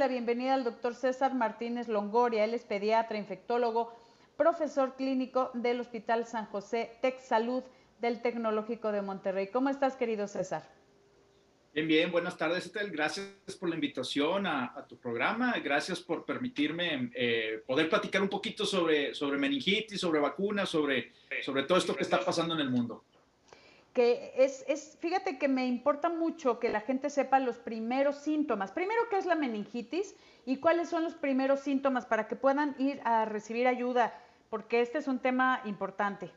la bienvenida al doctor César Martínez Longoria. Él es pediatra, infectólogo, profesor clínico del Hospital San José Tec Salud del Tecnológico de Monterrey. ¿Cómo estás, querido César? Bien, bien, buenas tardes, Etel. Gracias por la invitación a tu programa. Gracias por permitirme poder platicar un poquito sobre meningitis, sobre vacunas, sobre todo esto que está pasando en el mundo. Fíjate que me importa mucho que la gente sepa los primeros síntomas. Primero, ¿qué es la meningitis? Y cuáles son los primeros síntomas para que puedan ir a recibir ayuda, porque este es un tema importante.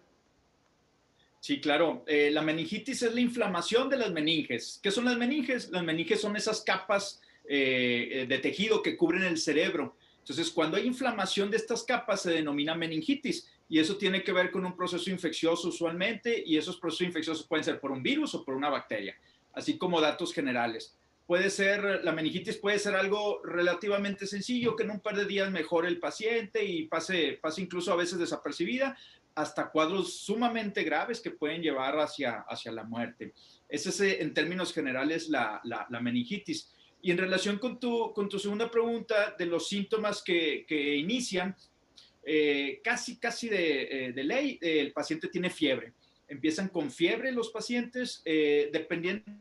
Sí, claro. La meningitis es la inflamación de las meninges. ¿Qué son las meninges? Las meninges son esas capas de tejido que cubren el cerebro. Entonces, cuando hay inflamación de estas capas, se denomina meningitis. Y eso tiene que ver con un proceso infeccioso usualmente, y esos procesos infecciosos pueden ser por un virus o por una bacteria, así como datos generales. La meningitis puede ser algo relativamente sencillo, que en un par de días mejore el paciente y pase incluso a veces desapercibida, hasta cuadros sumamente graves que pueden llevar hacia la muerte. Ese es, en términos generales, la meningitis. Y en relación con tu segunda pregunta de los síntomas que inician, casi de ley, el paciente tiene fiebre. Empiezan con fiebre los pacientes, dependiendo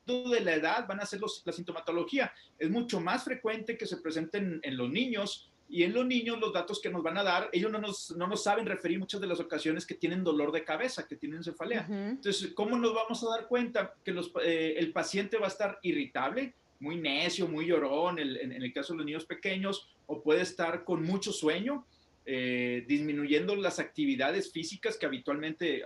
de la edad van a ser la sintomatología. Es mucho más frecuente que se presenten en los niños, y en los niños los datos que nos van a dar, ellos no nos saben referir muchas de las ocasiones que tienen dolor de cabeza, que tienen cefalea. Entonces, ¿cómo nos vamos a dar cuenta? Que el paciente va a estar irritable, muy necio, muy llorón, en el caso de los niños pequeños, o puede estar con mucho sueño, disminuyendo las actividades físicas que habitualmente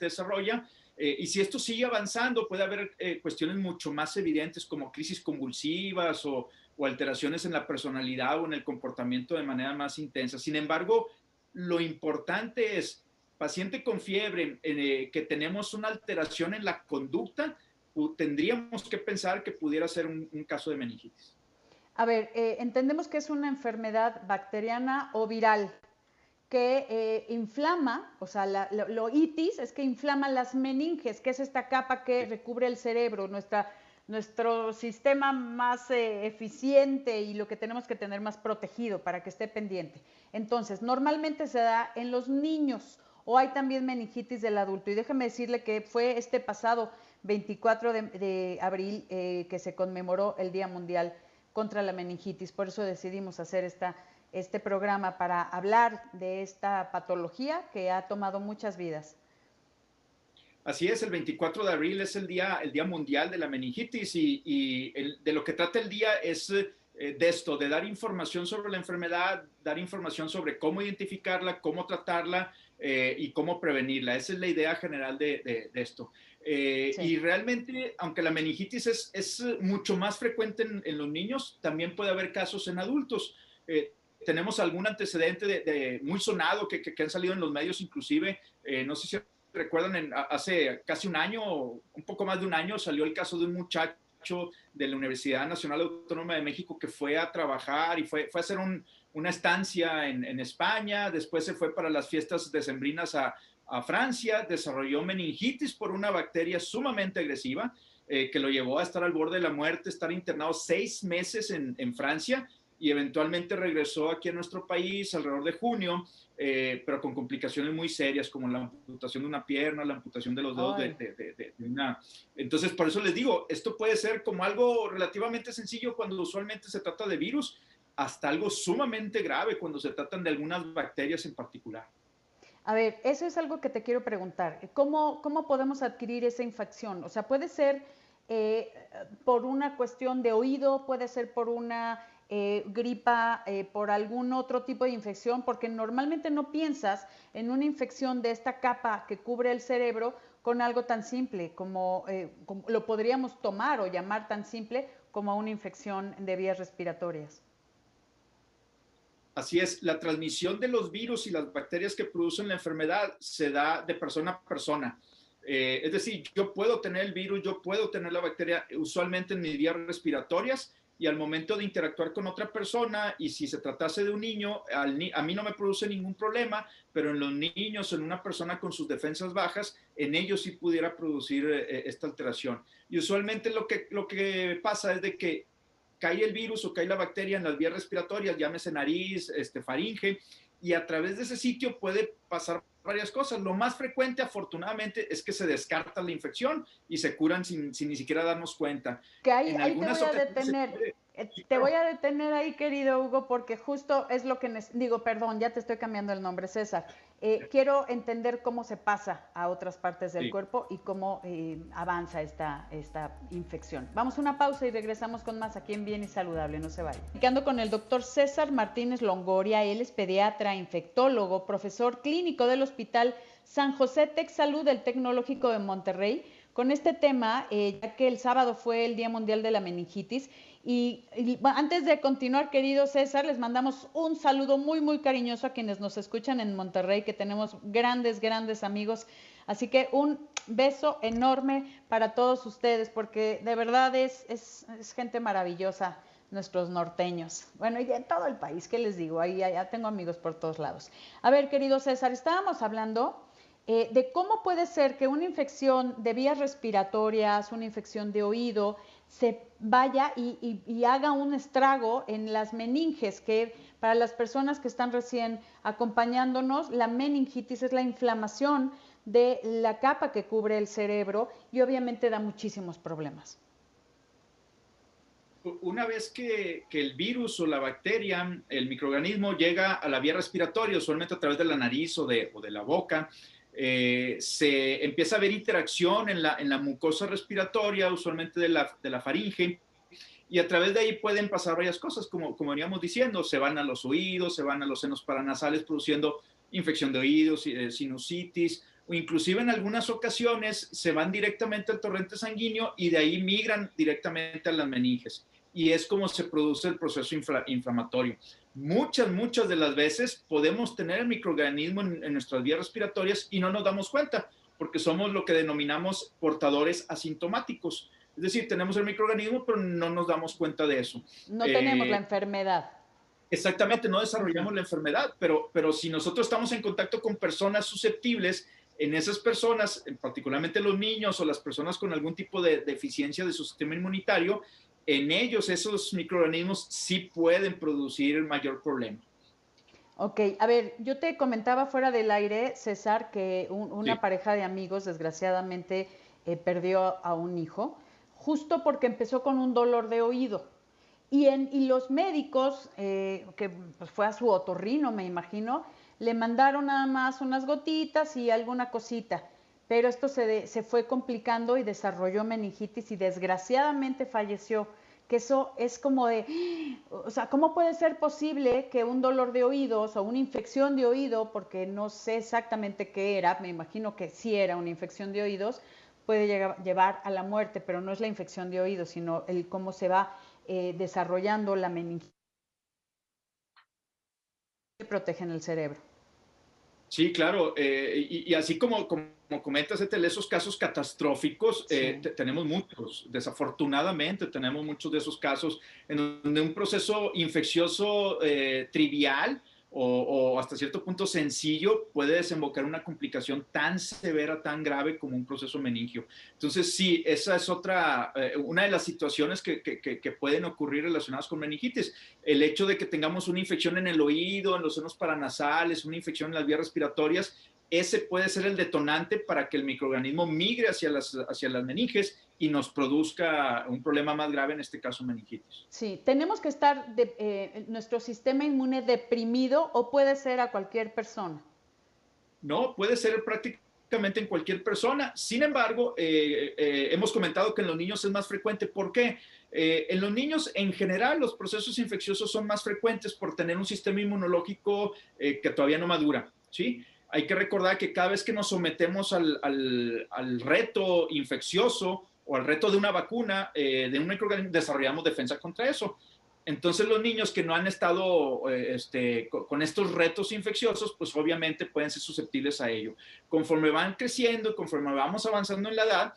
desarrolla. Y si esto sigue avanzando, puede haber cuestiones mucho más evidentes como crisis convulsivas o alteraciones en la personalidad o en el comportamiento de manera más intensa. Sin embargo, lo importante es, paciente con fiebre, que tenemos una alteración en la conducta, tendríamos que pensar que pudiera ser un caso de meningitis. A ver, entendemos que es una enfermedad bacteriana o viral que inflama, o sea, lo itis es que inflama las meninges, que es esta capa que recubre el cerebro, nuestro sistema más eficiente y lo que tenemos que tener más protegido para que esté pendiente. Entonces, normalmente se da en los niños o hay también meningitis del adulto. Y déjame decirle que fue este pasado 24 de abril que se conmemoró el Día Mundial contra la Meningitis. Por eso decidimos hacer este programa para hablar de esta patología que ha tomado muchas vidas. Así es, el 24 de abril es el Día Mundial de la Meningitis, de lo que trata el día es de esto, de dar información sobre la enfermedad, dar información sobre cómo identificarla, cómo tratarla y cómo prevenirla. Esa es la idea general de esto. Sí. Y realmente, aunque la meningitis es mucho más frecuente en los niños, también puede haber casos en adultos. Tenemos algún antecedente muy sonado que han salido en los medios inclusive, no sé si recuerdan, hace casi un año, un poco más de un año, salió el caso de un muchacho de la Universidad Nacional Autónoma de México que fue a trabajar y fue a hacer una estancia en España, después se fue para las fiestas decembrinas a Francia, desarrolló meningitis por una bacteria sumamente agresiva, que lo llevó a estar al borde de la muerte, estar internado 6 meses en Francia, y eventualmente regresó aquí a nuestro país alrededor de junio, pero con complicaciones muy serias como la amputación de una pierna, la amputación de los dedos de una... Entonces, por eso les digo, esto puede ser como algo relativamente sencillo cuando usualmente se trata de virus, hasta algo sumamente grave cuando se tratan de algunas bacterias en particular. A ver, eso es algo que te quiero preguntar. ¿Cómo podemos adquirir esa infección? O sea, puede ser eh, por una cuestión de oído, puede ser por una gripa, por algún otro tipo de infección, porque normalmente no piensas en una infección de esta capa que cubre el cerebro con algo tan simple como lo podríamos tomar o llamar tan simple como una infección de vías respiratorias. Así es, la transmisión de los virus y las bacterias que producen la enfermedad se da de persona a persona. Es decir, yo puedo tener el virus, yo puedo tener la bacteria usualmente en mis vías respiratorias, y al momento de interactuar con otra persona, y si se tratase de un niño, a mí no me produce ningún problema, pero en los niños, en una persona con sus defensas bajas, en ellos sí pudiera producir esta alteración. Y usualmente lo que pasa es de que cae el virus o cae la bacteria en las vías respiratorias, llámese nariz, faringe, y a través de ese sitio puede pasar varias cosas. Lo más frecuente, afortunadamente, es que se descarta la infección y se curan sin ni siquiera darnos cuenta. Que ahí te voy a detener. Te voy a detener ahí, querido Hugo, porque justo es lo que digo, perdón, ya te estoy cambiando el nombre, César. Quiero entender cómo se pasa a otras partes del cuerpo y cómo avanza esta infección. Vamos a una pausa y regresamos con más aquí en Bien y Saludable, no se vayan. Platicando con el doctor César Martínez Longoria, él es pediatra, infectólogo, profesor clínico del Hospital San José Tec Salud del Tecnológico de Monterrey, con este tema, ya que el sábado fue el Día Mundial de la Meningitis. Y antes de continuar, querido César, les mandamos un saludo muy, muy cariñoso a quienes nos escuchan en Monterrey, que tenemos grandes, grandes amigos. Así que un beso enorme para todos ustedes, porque de verdad es gente maravillosa, nuestros norteños. Bueno, y de todo el país, ¿qué les digo? Ahí ya tengo amigos por todos lados. A ver, querido César, estábamos hablando de cómo puede ser que una infección de vías respiratorias, una infección de oído, se vaya y haga un estrago en las meninges, que para las personas que están recién acompañándonos, la meningitis es la inflamación de la capa que cubre el cerebro y obviamente da muchísimos problemas. Una vez que el virus o la bacteria, el microorganismo llega a la vía respiratoria, usualmente a través de la nariz o de la boca, se empieza a ver interacción en la mucosa respiratoria, usualmente de la faringe, y a través de ahí pueden pasar varias cosas, como veníamos diciendo, se van a los oídos, se van a los senos paranasales produciendo infección de oídos, sinusitis, o inclusive en algunas ocasiones se van directamente al torrente sanguíneo y de ahí migran directamente a las meninges. Y es como se produce el proceso inflamatorio. Muchas de las veces podemos tener el microorganismo en nuestras vías respiratorias y no nos damos cuenta, porque somos lo que denominamos portadores asintomáticos. Es decir, tenemos el microorganismo, pero no nos damos cuenta de eso. No tenemos la enfermedad. Exactamente, no desarrollamos la enfermedad, pero si nosotros estamos en contacto con personas susceptibles, en esas personas, particularmente los niños o las personas con algún tipo de deficiencia de su sistema inmunitario, en ellos esos microorganismos sí pueden producir mayor problema. Ok, a ver, yo te comentaba fuera del aire, César, que una pareja de amigos desgraciadamente perdió a un hijo, justo porque empezó con un dolor de oído. Y los médicos, que pues fue a su otorrino, me imagino, le mandaron nada más unas gotitas y alguna cosita. Pero esto se fue complicando y desarrolló meningitis y desgraciadamente falleció. Que eso es como de, o sea, ¿cómo puede ser posible que un dolor de oídos o una infección de oído, porque no sé exactamente qué era, me imagino que sí era una infección de oídos, puede llevar a la muerte, pero no es la infección de oídos, sino el cómo se va desarrollando la meningitis que protegen el cerebro? Sí, claro, y así como comentas, esos casos catastróficos, tenemos muchos, desafortunadamente tenemos muchos de esos casos en donde un proceso infeccioso trivial o hasta cierto punto sencillo puede desembocar en una complicación tan severa, tan grave como un proceso meningio. Entonces, sí, esa es una de las situaciones que pueden ocurrir relacionadas con meningitis. El hecho de que tengamos una infección en el oído, en los senos paranasales, una infección en las vías respiratorias, ese puede ser el detonante para que el microorganismo migre hacia las meninges y nos produzca un problema más grave, en este caso meningitis. Sí, ¿tenemos que estar nuestro sistema inmune deprimido o puede ser a cualquier persona? No, puede ser prácticamente en cualquier persona. Sin embargo, hemos comentado que en los niños es más frecuente. ¿Por qué? En los niños, en general, los procesos infecciosos son más frecuentes por tener un sistema inmunológico que todavía no madura, ¿sí? Hay que recordar que cada vez que nos sometemos al reto infeccioso o al reto de una vacuna, de un microorganismo, desarrollamos defensa contra eso. Entonces los niños que no han estado con estos retos infecciosos, pues obviamente pueden ser susceptibles a ello. Conforme van creciendo, conforme vamos avanzando en la edad,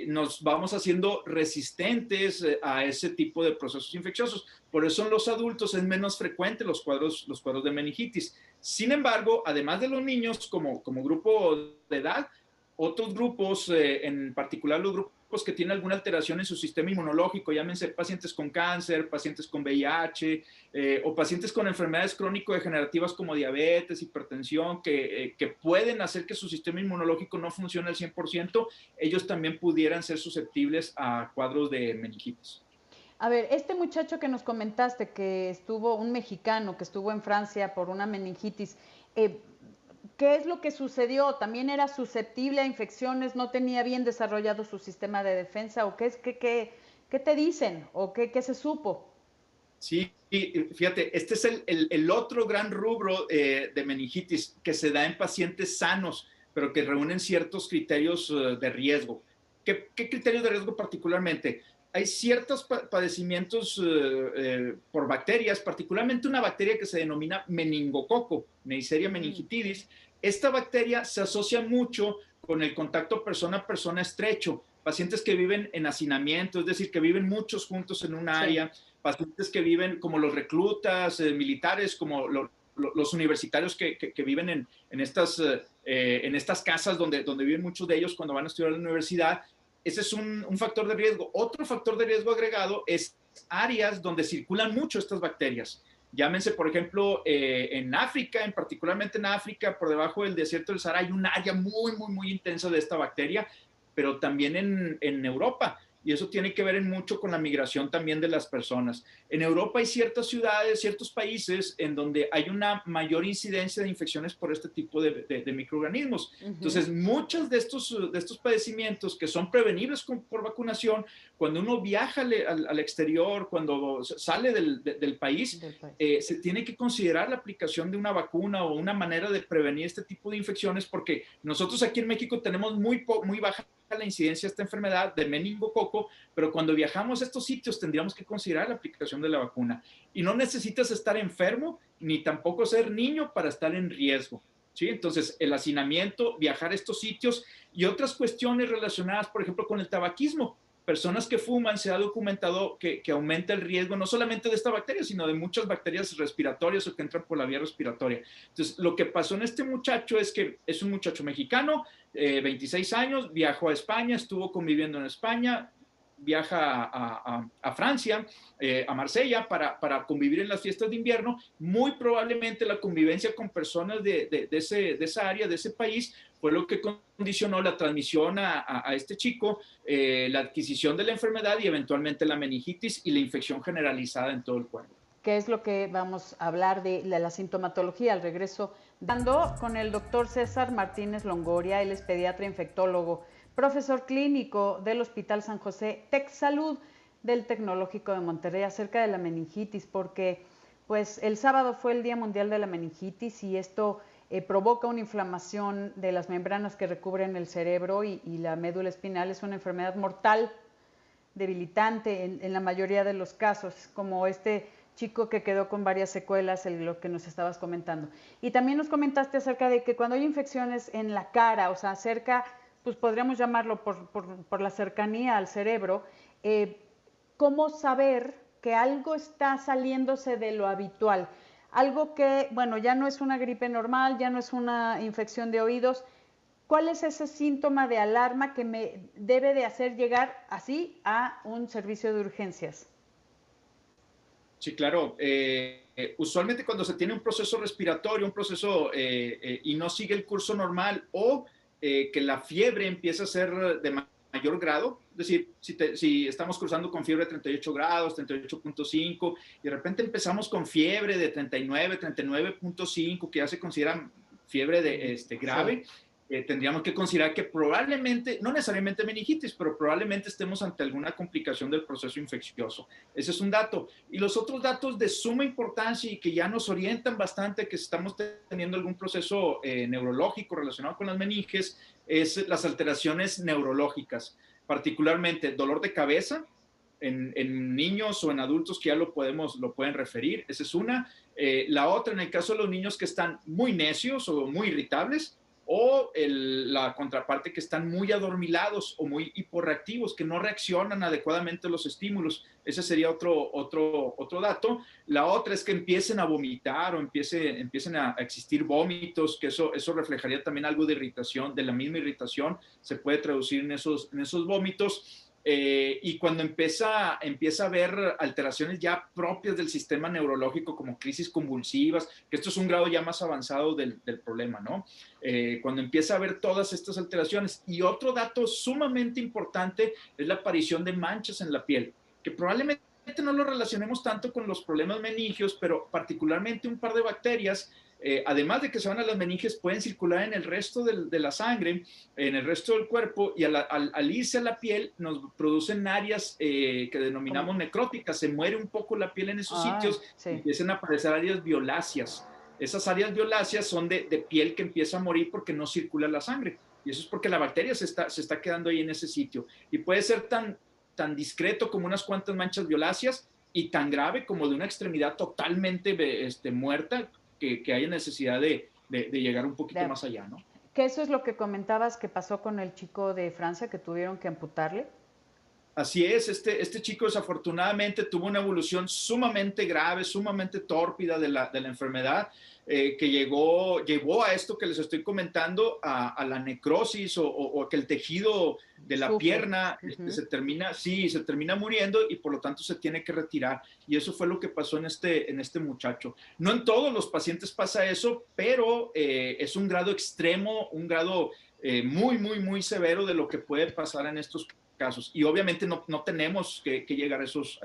nos vamos haciendo resistentes a ese tipo de procesos infecciosos. Por eso en los adultos es menos frecuente los cuadros de meningitis. Sin embargo, además de los niños como grupo de edad, Otros grupos, en particular los grupos que tienen alguna alteración en su sistema inmunológico, llámense pacientes con cáncer, pacientes con VIH o pacientes con enfermedades crónico-degenerativas como diabetes, hipertensión, que pueden hacer que su sistema inmunológico no funcione al 100%, ellos también pudieran ser susceptibles a cuadros de meningitis. A ver, este muchacho que nos comentaste, que estuvo, un mexicano que estuvo en Francia por una meningitis, ¿qué es lo que sucedió? ¿También era susceptible a infecciones? ¿No tenía bien desarrollado su sistema de defensa? ¿O qué te dicen? ¿O qué se supo? Sí, fíjate, este es el otro gran rubro de meningitis que se da en pacientes sanos, pero que reúnen ciertos criterios de riesgo. ¿Qué criterios de riesgo particularmente? Hay ciertos padecimientos por bacterias, particularmente una bacteria que se denomina meningococo, Neisseria meningitidis. Esta bacteria se asocia mucho con el contacto persona a persona estrecho, pacientes que viven en hacinamiento, es decir, que viven muchos juntos en un área, sí, pacientes que viven como los reclutas militares, como los universitarios que viven en estas casas donde viven muchos de ellos cuando van a estudiar a la universidad. Ese es un factor de riesgo. Otro factor de riesgo agregado es áreas donde circulan mucho estas bacterias. Llámense, por ejemplo, en África, particularmente en África, por debajo del desierto del Sahara, hay un área muy intensa de esta bacteria, pero también en Europa. Y eso tiene que ver mucho con la migración también de las personas. En Europa hay ciertas ciudades, ciertos países en donde hay una mayor incidencia de infecciones por este tipo de microorganismos. Entonces, muchos de estos padecimientos que son prevenibles por vacunación, cuando uno viaja al exterior, cuando sale del país, se tiene que considerar la aplicación de una vacuna o una manera de prevenir este tipo de infecciones, porque nosotros aquí en México tenemos muy baja la incidencia de esta enfermedad de meningococo, pero cuando viajamos a estos sitios tendríamos que considerar la aplicación de la vacuna. Y no necesitas estar enfermo ni tampoco ser niño para estar en riesgo, ¿sí? Entonces, el hacinamiento, viajar a estos sitios y otras cuestiones relacionadas, por ejemplo, con el tabaquismo. Personas que fuman, se ha documentado que aumenta el riesgo no solamente de esta bacteria, sino de muchas bacterias respiratorias o que entran por la vía respiratoria. Entonces, lo que pasó en este muchacho es que es un muchacho mexicano, 26 años, viajó a España, estuvo conviviendo en España, viaja a Francia, a Marsella, para convivir en las fiestas de invierno. Muy probablemente la convivencia con personas de esa área, de ese país, fue lo que condicionó la transmisión a este chico, la adquisición de la enfermedad y eventualmente la meningitis y la infección generalizada en todo el cuerpo. ¿Qué es lo que vamos a hablar de la sintomatología al regreso? Dando con el doctor César Martínez Longoria, él es pediatra infectólogo, profesor clínico del Hospital San José, TecSalud del Tecnológico de Monterrey, acerca de la meningitis, porque pues el sábado fue el Día Mundial de la Meningitis y esto provoca una inflamación de las membranas que recubren el cerebro y la médula espinal. Es una enfermedad mortal, debilitante en la mayoría de los casos, como este chico que quedó con varias secuelas, lo que nos estabas comentando. Y también nos comentaste acerca de que cuando hay infecciones en la cara, o sea, cerca, pues podríamos llamarlo por la cercanía al cerebro, ¿cómo saber que algo está saliéndose de lo habitual? Algo que, bueno, ya no es una gripe normal, ya no es una infección de oídos. ¿Cuál es ese síntoma de alarma que me debe de hacer llegar así a un servicio de urgencias? Sí, claro. Usualmente cuando se tiene un proceso respiratorio, un proceso y no sigue el curso normal o que la fiebre empieza a ser de mayor grado, es decir, si estamos cruzando con fiebre de 38 grados, 38.5, y de repente empezamos con fiebre de 39, 39.5, que ya se considera fiebre grave, sí. Tendríamos que considerar que probablemente, no necesariamente meningitis, pero probablemente estemos ante alguna complicación del proceso infeccioso. Ese es un dato. Y los otros datos de suma importancia y que ya nos orientan bastante que estamos teniendo algún proceso neurológico relacionado con las meninges es las alteraciones neurológicas, particularmente dolor de cabeza en niños o en adultos que ya lo pueden referir. Esa es una. La otra, en el caso de los niños que están muy necios o muy irritables, o la contraparte que están muy adormilados o muy hiporreactivos, que no reaccionan adecuadamente a los estímulos. Ese sería otro dato. La otra es que empiecen a vomitar o empiecen a existir vómitos, que eso reflejaría también algo de irritación, de la misma irritación, se puede traducir en esos vómitos. Y cuando empieza a haber alteraciones ya propias del sistema neurológico, como crisis convulsivas, que esto es un grado ya más avanzado del problema, ¿no? Cuando empieza a haber todas estas alteraciones. Y otro dato sumamente importante es la aparición de manchas en la piel, que probablemente no lo relacionemos tanto con los problemas meningios, pero particularmente un par de bacterias, además de que se van a las meninges, pueden circular en el resto de la sangre, en el resto del cuerpo, y al irse a la piel nos producen áreas que denominamos necróticas. Se muere un poco la piel en esos sitios, sí. empiezan a aparecer áreas violáceas. Esas áreas violáceas son de piel que empieza a morir porque no circula la sangre. Y eso es porque la bacteria se está quedando ahí en ese sitio. Y puede ser tan discreto como unas cuantas manchas violáceas y tan grave como de una extremidad totalmente muerta, que haya necesidad de llegar un poquito más allá, ¿no? Que eso es lo que comentabas que pasó con el chico de Francia, que tuvieron que amputarle. Así es, este chico desafortunadamente tuvo una evolución sumamente grave, sumamente tórpida de la enfermedad, que llevó a esto que les estoy comentando, a la necrosis o que el tejido de la pierna se termina muriendo y por lo tanto se tiene que retirar. Y eso fue lo que pasó en este muchacho. No en todos los pacientes pasa eso, pero es un grado extremo, un grado muy, muy, muy severo de lo que puede pasar en estos casos. Y obviamente no tenemos que llegar a esos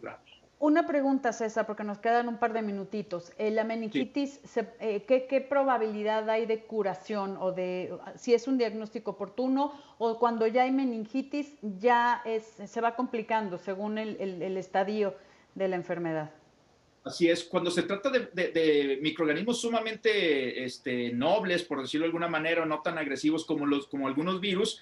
grados. Una pregunta, César, porque nos quedan un par de minutitos. La meningitis, sí. ¿Qué probabilidad hay de curación o de si es un diagnóstico oportuno o cuando ya hay meningitis ya se va complicando según el estadio de la enfermedad? Así es, cuando se trata de microorganismos sumamente nobles, por decirlo de alguna manera, o no tan agresivos como algunos virus,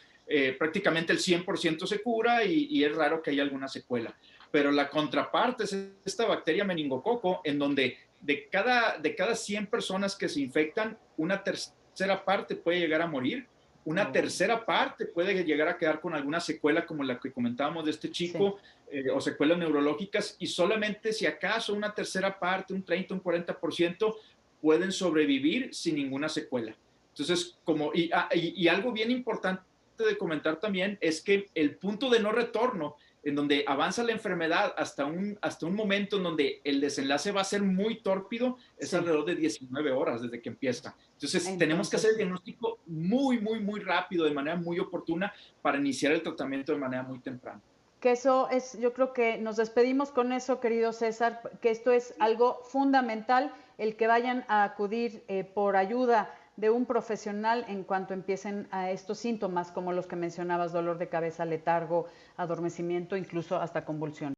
prácticamente el 100% se cura y es raro que haya alguna secuela. Pero la contraparte es esta bacteria meningococo, en donde de cada 100 personas que se infectan, una tercera parte puede llegar a morir, una tercera parte puede llegar a quedar con alguna secuela como la que comentábamos de este chico, o secuelas neurológicas, y solamente si acaso una tercera parte, un 30, un 40%, pueden sobrevivir sin ninguna secuela. Entonces, y algo bien importante de comentar también es que el punto de no retorno, en donde avanza la enfermedad hasta un momento en donde el desenlace va a ser muy tórpido, es alrededor de 19 horas desde que empieza. Entonces, tenemos que hacer el diagnóstico muy, muy, muy rápido, de manera muy oportuna, para iniciar el tratamiento de manera muy temprana. Que eso es, yo creo que nos despedimos con eso, querido César, que esto es algo fundamental, el que vayan a acudir por ayuda de un profesional en cuanto empiecen a estos síntomas como los que mencionabas, dolor de cabeza, letargo, adormecimiento, incluso hasta convulsión.